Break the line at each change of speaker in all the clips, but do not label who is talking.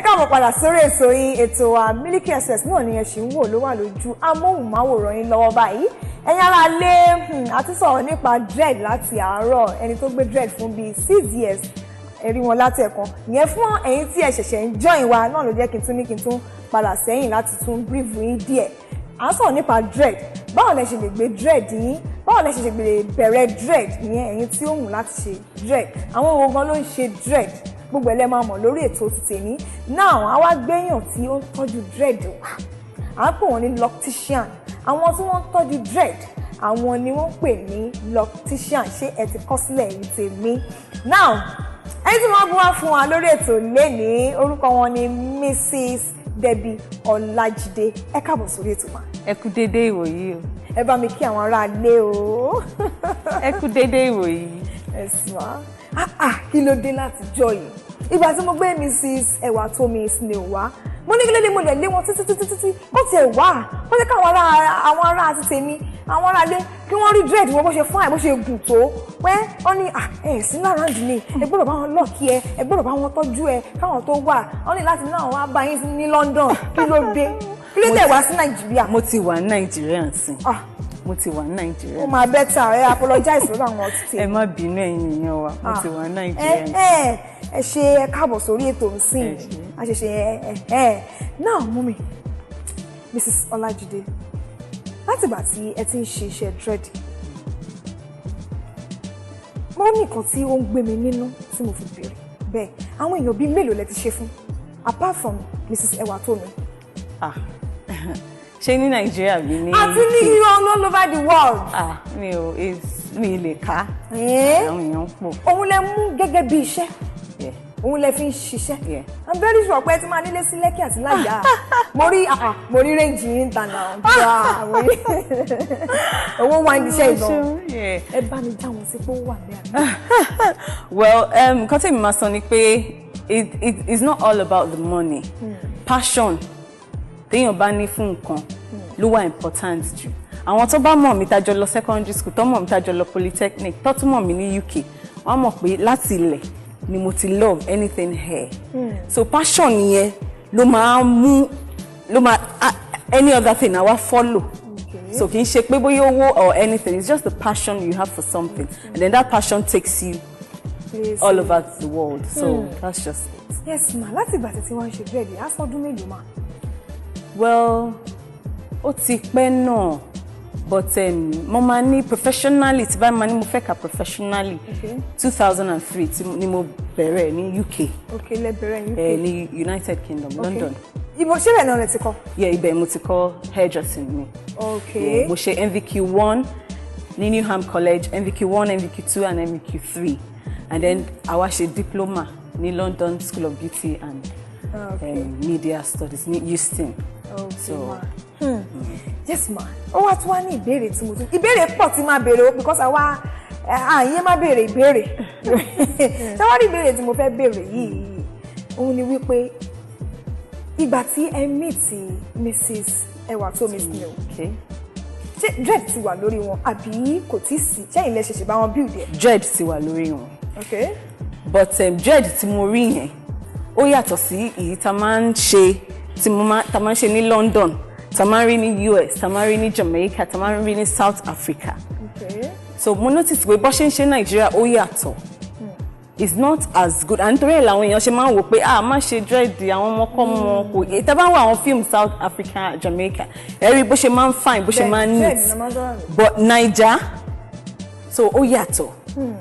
ẹ káàbọ̀ padà sórí ètò yín ètò wa Miliki Express náà ni ẹ ṣì ń wò ló wà lójú amóhùnmáwòrán yín lọ́wọ́ báyìí ẹ̀yin ará lé àti sọ̀rọ̀ nípa dread láti àárọ̀ ẹni tó gbé dread fún bíi 6 years ẹ̀rí wọn láti ẹ̀kan ìyẹn fún ẹ̀yin tí ẹ ṣẹ̀ṣẹ̀ ń join wa náà ló jẹ́ kí n tún padà sẹ́yìn láti tún brief yín díẹ̀ à ń sọ̀rọ̀ nípa dread báwo lẹ ṣe lè gbé dread yín báwo lẹ ṣe lè bẹ̀rẹ̀ dread ìyẹn ẹ̀yin tí ó wù láti ṣe dread àwọn wo gan ló ń ṣe dread gbogbo ẹ̀ lẹ́ máa mọ̀ lórí ètò ti tèmi now àwa gbéyàn tí ó ń tọ́jú dread wá à ń pè wọ́n ní loctician àwọn tí wọ́n ń tọ́jú dread àwọn ni wọ́n ń pè ní loctician ṣé ẹ ti kọ sílẹ̀ yìí tèmi now ẹni tí wọ́n bú wá fún wa lórí ètò lénìí orúkọ wọn ni Mrs. Debbie Ọlájídé ẹ káàbọ̀ sórí ètò wa.
Ẹ kú dédé ìwòyí o.
Ẹ bá mi kí àwọn ará ilé o.
Ẹ kú dédé ìwòyí.
Ẹ sì wá kí ló dé láti jọ yìí ìgbà tí mo gbé Mrs. Ewatomi Snail wá mo ní kí ló dé mo lè lé wọn títí ó tiẹ̀ wá ó jẹ́ káwọn ará àti tèmi àwọn ará ilé kí wọ́n rí dread wọn bó ṣe fine bó ṣe gùn tó pé wọ́n ní ẹ̀ sí lára dì ní ẹ gbọ́dọ̀ bá wọn lọ́ọ̀kì ẹ gbọ́dọ̀ bá wọn tọ́jú ẹ káwọn tó wà wọ́n ní láti náà wá bá yín ní London kí ló dé kí ló dé wá sí Nàìjíríà.
Mo ti wà ní Nàìjíríà sí mo ti wà ní Nàìjíríà.
ó máa bẹ́tà ẹ apologize lọ́dọ̀ àwọn ọtí tèmi.
Ẹ má bínú ẹ̀yin èèyàn wa mo ti wà ní Nàìjíríà.
Ẹ ṣe ẹ káàbọ̀ sórí ètò ìsìn a ṣe ṣe náà mú mi Mrs. Ọlájídé láti ìgbà tí ẹ ti ń ṣe iṣẹ́ dread mo ní nǹkan tí ó ń gbé mi nínú tí mo fi bèrè bẹ́ẹ̀ àwọn èèyàn bíi mélòó lẹ ti ṣe fún apart from Mrs. Ewatomi.
Ṣé ní Nàìjíríà bí ní.
àti ní all over the world.
mi lè ká àwọn èèyàn pọ̀.
òun lẹ mú gẹ́gẹ́ bí iṣẹ́ òun lẹ fi ń ṣiṣẹ́. I'm very sure pé ẹ ti máa nílé sí Lẹ́kì àti Láyà mo rí rẹ́ǹjì yín tànà owó wá ní iṣẹ́ ìbọn ẹ bá mi já wọn sí pé ó wà bẹ́ẹ̀.
Well nǹkan tí mi máa sọ ni pé it's not all about the money. Passion téèyàn bá ní fún nǹkan ló wà important jù. Àwọn tó bá mọ̀ mí tá jọ lọ secondary school tó mọ̀ mí tá jọ lọ polytechnic tó tún mọ̀ mí ní UK wọ́n mọ̀ pé láti ilẹ̀ ni mo ti love anything hair. So passion yẹn ló máa mú any other thing àwa follow. So kì í ṣe pé bóyá owó or anything, it's just the passion you have for something and then that passion takes you all over the world. So that's just it.
Yes ma, láti ìgbà tí wọ́n ń ṣe dread á fọ́dún mélòó ma?
Well ó ti pẹ́ náà but mo máa ní professionally tí báyìí máa ní mo fẹ́ kà professionally 2003 ni mo bẹ̀rẹ̀ ní UK.
Okay, lẹ bẹ̀rẹ̀ ní UK.
Ní United Kingdom, London.
Ibo ṣé bẹ́ẹ̀ náà lẹ ti kọ́?
Ibẹ̀ mo ti kọ́ hairdressing mi.
Okay.
Mo ṣe NVQ1 ní Newham College, NVQ1, NVQ2 and NVQ3 and then àwa ṣe diploma ní London School of Beauty and Media Studies ní Euston.
Okay,
so
yes ma ó wá tún wá ní ìbéèrè tí mo tún ìbéèrè pọ̀ tí máa béèrè o because àwa àyè má béèrè ìbéèrè ṣé wá rí ìbéèrè tí mo fẹ́ béèrè yìí òun ni wípé ìgbà tí ẹ meet Mrs. Ewatomi Snail ṣé dread ti wà lórí wọn àbí kò tí ì sí ṣẹ́yìn lẹ ṣẹ̀ṣẹ̀ bá wọn build ẹ̀.
Dread ti wà lórí wọn.
Okay.
But dread tí mo rí yẹn ó yàtọ̀ sí èyí tá máa ń ṣe tá máa ń ṣe ní London tá máa ń rí ní US tá máa ń rí ní Jamaica tá máa ń rí ní South Africa.
Okay.
So mo notice pé bó ṣe ń ṣe Nàìjíríà ó yàtọ̀. It's not as good and nítorí ẹ̀ làwọn èèyàn ṣe máa ń wò pé má ṣe dread àwọn ọmọkọ́mọ kò tá bá ń wo àwọn film South Africa Jamaica ẹ rí bó ṣe máa ń fine bó ṣe máa ń neat but Naija so ó yàtọ̀.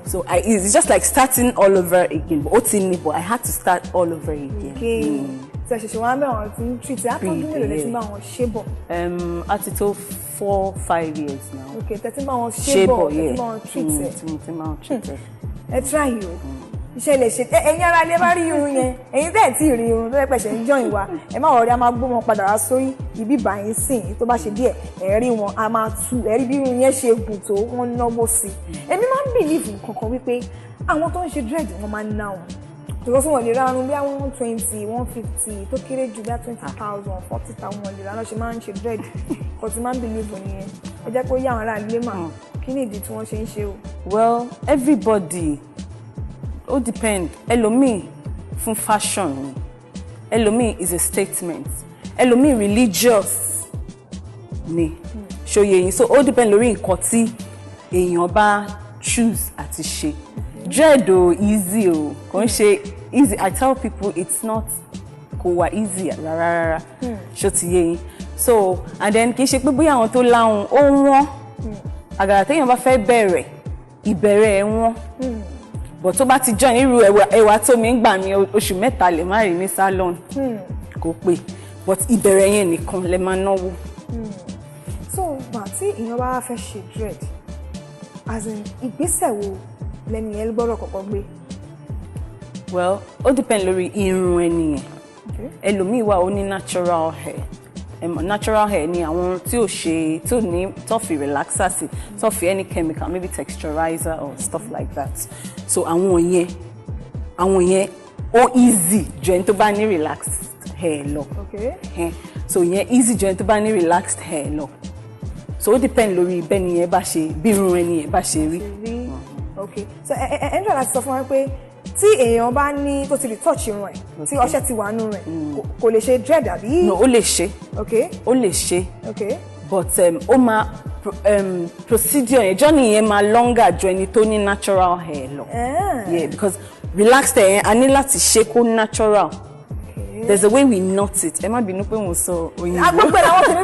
So it's just like starting all over again but ó ti ní but I had to start all over again.
Okay. Tí a ṣẹ̀ṣẹ̀ wá bẹ̀rẹ̀ wọn ti ń treat ẹ̀ àtọ́jú mélòó lẹ ti bá wọn ṣe bọ̀.
A ti tó 4-5 years now.
Okay, tẹ́tí bá wọn ṣe bọ̀ tẹ́tí bá wọn treat ẹ̀.
Tí bá wọn treat ẹ̀.
Ẹ try o iṣẹ́ lè ṣe ẹ̀yin ara ilé bá rí irun yẹn ẹ̀yin tẹ́ ẹ̀ tí ì rí irun tó yẹ pẹ̀ṣẹ̀ ń join wa ẹ má wọrí a máa gbó wọn padà wá sórí ibi báyìí sìn tó bá ṣe díẹ̀ ẹ̀ rí wọn a máa tú ẹ̀ rí bí irun yẹn ṣe gùn tó wọ́n náwó sí i èmi máa ń believe kankan wípé àwọn tó ń ṣe dread wọn máa ń ná wọn tòkọ́ fún wọn lè ra arun bí àwọn 120 150 tó kéré jù bí 20,000 40,000 wọn lè ra náà ṣe máa ń ṣe dread kò tí máa ń believe nìyẹn ẹ jẹ́ kó yá àwọn ará ilé mà kí ni ìdí tí wọ́n ṣe ń ṣe o.
Well, everybody ó depend ẹlòmíì fún fashion ni ẹlòmíì is a statement, ẹlòmíì religious ni ṣòye yín, so ó depend lórí nǹkan tí èèyàn bá choose àti ṣe. Dread o easy o, kò ń ṣe easy. I tell people it's not kò wá easy rárá ṣó ti yé yín. So and then kì í ṣe pé bóyá àwọn tó láhùn ó wọ́n, àgàrà téèyàn bá fẹ́ bẹ̀rẹ̀ ìbẹ̀rẹ̀ ẹ̀ wọ́n, but tó bá ti join irú ẹwà tó mi ń gbà mí oṣù mẹ́ta lè má rí ní salon kò pé, but ìbẹ̀rẹ̀ yẹn nìkan lè máa náwó.
So gbà tí èèyàn bá fẹ́ ṣe dread, as in ìgbésẹ̀ wo lẹ́nu yẹn gbọ́dọ̀ kọ́kọ́ gbé?
Well, ó depend lórí irun ẹni yẹn. Ẹlòmíì wà ó ní natural hair. Natural hair ni àwọn tí ò ṣe tí ò ní tó fi relaxer sí, tó fi any chemical, maybe texturizer or stuff like that. So àwọn yẹn ó easy ju ẹni tó bá ní relaxed hair lọ. So yẹn easy ju ẹni tó bá ní relaxed hair lọ. So ó depend lórí bẹ́ni yẹn bá ṣe, bí irun ẹni yẹn bá ṣe rí.
Okay, so ẹ ń jọ láti sọ fún wa pé tí èèyàn bá ní tó ti retouch irun ẹ̀, tí ọṣẹ ti wà nù rẹ̀, kò lè ṣe dread àbí?
No, ó lè ṣe.
Okay.
Ó lè ṣe.
Okay.
But ó máa procedure yẹn, journey yẹn máa longer ju ẹni tó ní natural hair lọ. Yeah, because relaxed hair yẹn a ní láti ṣe kó natural. There's a way we knot it. Ẹ má bínú pé mo sọ òyìnbó.
Agbègbè làwọn ti ní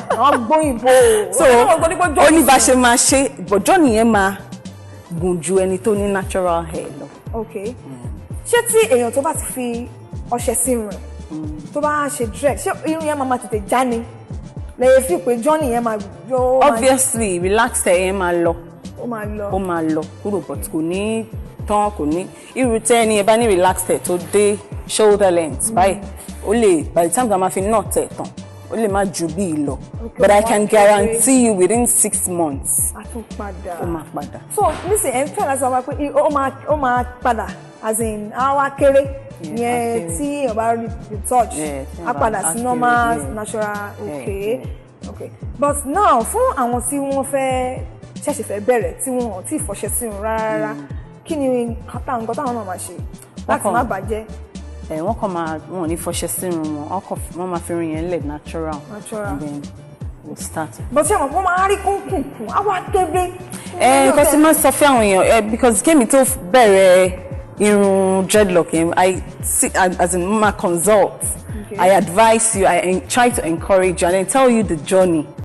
àwọn gbóyìnbó.
So ó ní bá ṣe máa ṣe, but journey yẹn máa gùn ju ẹni tó ní natural hair lọ.
Okay. Ṣé tí èèyàn tó bá ti fi ọṣẹ sí irun rẹ̀, tó bá ṣe dread, ṣé irun yẹn máa tètè já ni? Lẹ́yìn fi pé journey yẹn máa yọ.
Obviously, relaxed hair yẹn máa lọ.
Ó máa lọ
kúrò, but kò ní tán, kò ní irú tẹ́ ẹni yẹn bá ní relaxed hair tó dé shoulder length báyìí, ó lè by the time that máa fi knot ẹ̀ tán, ó lè má ju bí lọ. But I can guarantee you within 6 months. Ó máa padà.
So nísìnyí ẹ̀ ń fẹ́ láti sọ pé ó máa padà, as in àwa kéré yẹn tí èèyàn bá retouch á padà sí normal natural. Okay. But now fún àwọn tí wọ́n ṣẹ̀ṣẹ̀ fẹ́ bẹ̀rẹ̀ tí wọ́n ò tí ì fọṣẹ sí irun rárá, kí ni nǹkan táwọn náà máa ṣe láti má bàjẹ́?
Wọ́n kàn máa wọn ò ní fọṣẹ sí irun wọ́n máa fi irun yẹn lẹ̀ natural. And then we'll start.
But ṣé wọ́n máa rí kúnkùnkùn á wá kébé?
Nǹkan tí máa sọ fún àwọn èèyàn because kémi tó bẹ̀rẹ̀ irun dreadlock yẹn, I see as in mama consult. I advise you, I try to encourage you and then tell you the journey.